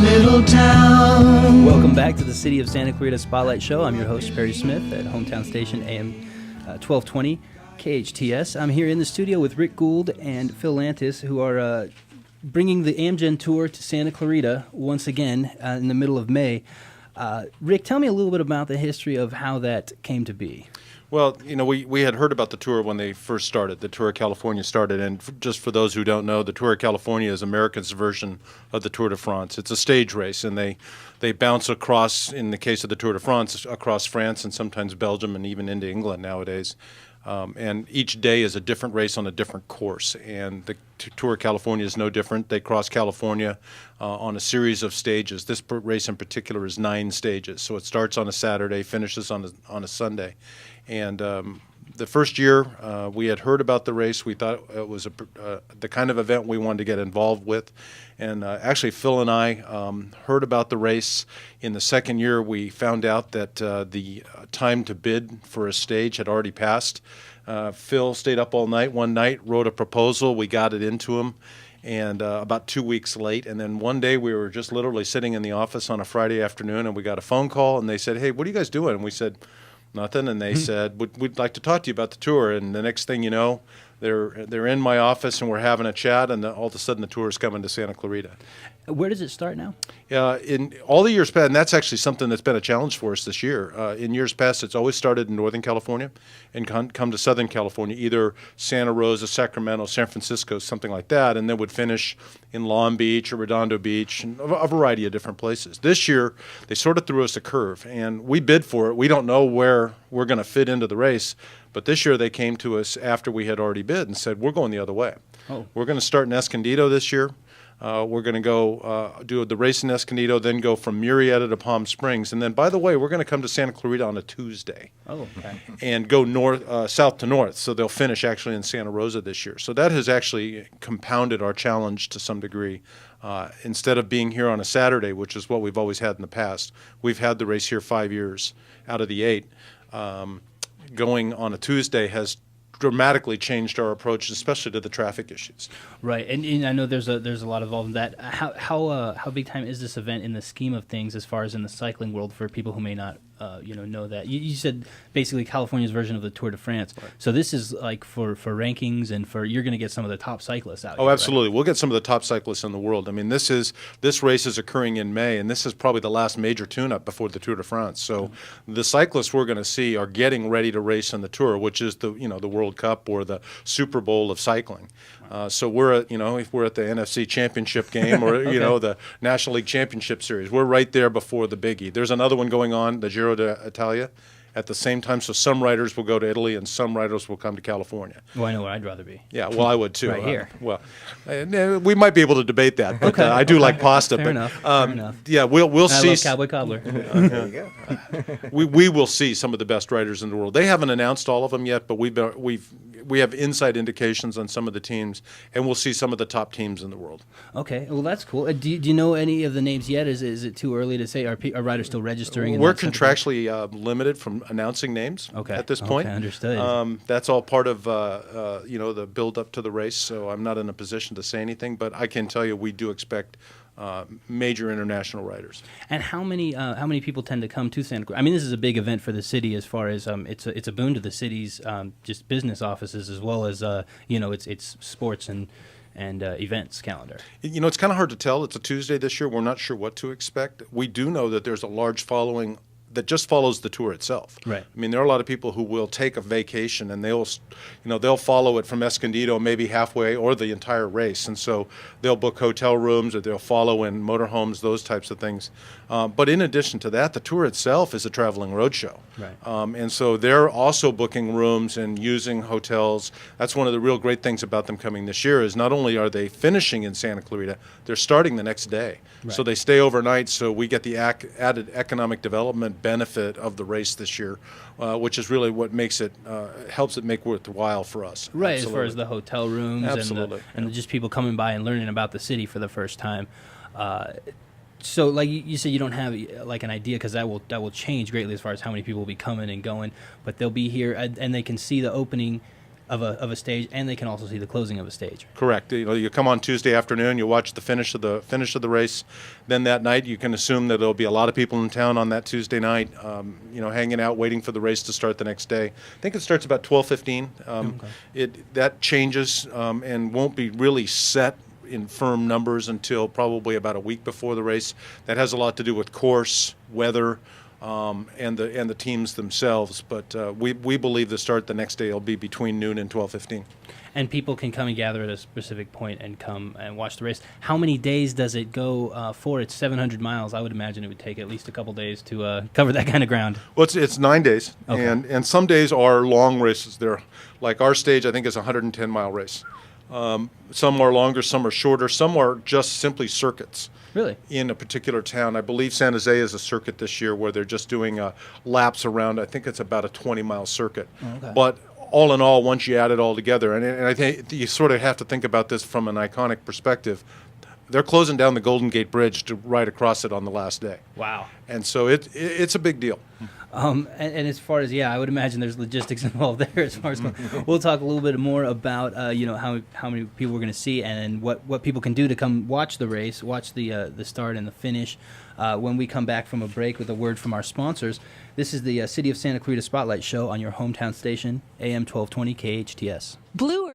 little town. Welcome back to the City of Santa Clarita Spotlight Show. I'm your host, Perry Smith, at Hometown Station AM 1220 KHTS. I'm here in the studio with Rick Gould and Phil Lantis, who are bringing the AMGEN tour to Santa Clarita once again in the middle of May. Rick, tell me a little bit about the history of how that came to be. Well, you know, we had heard about the tour when they first started. The Tour of California started, and just for those who don't know, the Tour of California is America's version of the Tour de France. It's a stage race, and they bounce across, in the case of the Tour de France, across France and sometimes Belgium and even into England nowadays. And each day is a different race on a different course, and the Tour of California is no different. They cross California on a series of stages. This race in particular is 9 stages, so it starts on a Saturday, finishes on a Sunday. And the first year we had heard about the race. We thought it was the kind of event we wanted to get involved with. And actually, Phil and I heard about the race. In the second year, we found out that the time to bid for a stage had already passed. Phil stayed up all night one night, wrote a proposal. We got it into him. And about 2 weeks late, and then one day we were just literally sitting in the office on a Friday afternoon, and we got a phone call, and they said, "Hey, what are you guys doing?" And we said, "Nothing." And they said, we'd like to talk to you about the tour. And the next thing you know, they're in my office and we're having a chat, and all of a sudden the tour is coming to Santa Clarita. Where does it start now? In all the years past, and that's actually something that's been a challenge for us this year. In years past, it's always started in Northern California and come to Southern California, either Santa Rosa, Sacramento, San Francisco, something like that, and then would finish in Long Beach or Redondo Beach, and a variety of different places. This year, they sort of threw us a curve, and we bid for it. We don't know where we're going to fit into the race, but this year they came to us after we had already bid and said, "We're going the other way. Oh. We're going to start in Escondido this year. We're going to go do the race in Escondido, then go from Murrieta to Palm Springs. And then, by the way, we're going to come to Santa Clarita on a Tuesday." Oh, okay. And go south to north. So they'll finish actually in Santa Rosa this year. So that has actually compounded our challenge to some degree. Instead of being here on a Saturday, which is what we've always had in the past, we've had the race here 5 years out of the 8. Going on a Tuesday has dramatically changed our approach, especially to the traffic issues. Right, and I know there's a lot involved in that. How big time is this event in the scheme of things, as far as in the cycling world, for people who may not know that? You said basically California's version of the Tour de France. Right. So this is like for rankings, and you're going to get some of the top cyclists out. Oh, absolutely. Right? We'll get some of the top cyclists in the world. I mean, this race is occurring in May, and this is probably the last major tune-up before the Tour de France. So the cyclists we're going to see are getting ready to race in the Tour, which is the World Cup or the Super Bowl of cycling. So if we're at the NFC Championship game or okay. The National League Championship Series, we're right there before the biggie. There's another one going on, the Giro d'Italia, at the same time. So some riders will go to Italy and some riders will come to California. Well, I know where I'd rather be. Yeah, well, I would too. Right here. We might be able to debate that, but okay. I do like pasta. Fair enough. Yeah, we'll see. I love Cowboy Cobbler. There you go. we will see some of the best riders in the world. They haven't announced all of them yet, but we have inside indications on some of the teams, and we'll see some of the top teams in the world. Okay, well, that's cool. Do you know any of the names yet? Is it too early to say? Are riders still registering? We're contractually limited from announcing names at this point. Okay, understood. That's all part of the build up to the race, so I'm not in a position to say anything, but I can tell you we do expect major international riders. And how many people tend to come to Santa Cruz? I mean, this is a big event for the city, as far as it's a boon to the city's just business offices, as well as its sports and events calendar. It's kind of hard to tell. It's a Tuesday this year. We're not sure what to expect. We do know that there's a large following that just follows the tour itself. Right. I mean, there are a lot of people who will take a vacation and they'll follow it from Escondido maybe halfway or the entire race, and so they'll book hotel rooms or they'll follow in motorhomes, those types of things. But in addition to that, the tour itself is a traveling roadshow. Right. And so they're also booking rooms and using hotels. That's one of the real great things about them coming this year, is not only are they finishing in Santa Clarita, they're starting the next day. Right. So they stay overnight, so we get the added economic development benefit of the race this year, which is really what makes it helps it make worthwhile for us. Right, Absolutely. As far as the hotel rooms and just people coming by and learning about the city for the first time. So, like you said, you don't have like an idea, because that will change greatly as far as how many people will be coming and going. But they'll be here and they can see the opening of a stage, and they can also see the closing of a stage. Correct. You come on Tuesday afternoon, you watch the finish of the race. Then that night, you can assume that there'll be a lot of people in town on that Tuesday night, hanging out, waiting for the race to start the next day. I think it starts about 12:15. That changes and won't be really set in firm numbers until probably about a week before the race. That has a lot to do with course, weather, and the teams themselves. But we believe the start the next day will be between noon and 12:15. And people can come and gather at a specific point and come and watch the race. How many days does it go for? It's 700 miles. I would imagine it would take at least a couple days to cover that kind of ground. Well, it's 9 days, Okay. and some days are long races. They're like our stage, I think, is a 110-mile race. Some are longer, some are shorter, some are just simply circuits. Really? In a particular town. I believe San Jose is a circuit this year where they're just doing laps around. I think it's about a 20-mile circuit. Okay. But all in all, once you add it all together, and I think you sort of have to think about this from an iconic perspective, they're closing down the Golden Gate Bridge to ride across it on the last day. Wow. And so it's a big deal. And as far as, I would imagine there's logistics involved there as far as we'll talk a little bit more about, how many people we're going to see and what people can do to come watch the race, watch the start and the finish when we come back from a break with a word from our sponsors. This is the City of Santa Clarita Spotlight Show on your hometown station, AM 1220 KHTS. Blue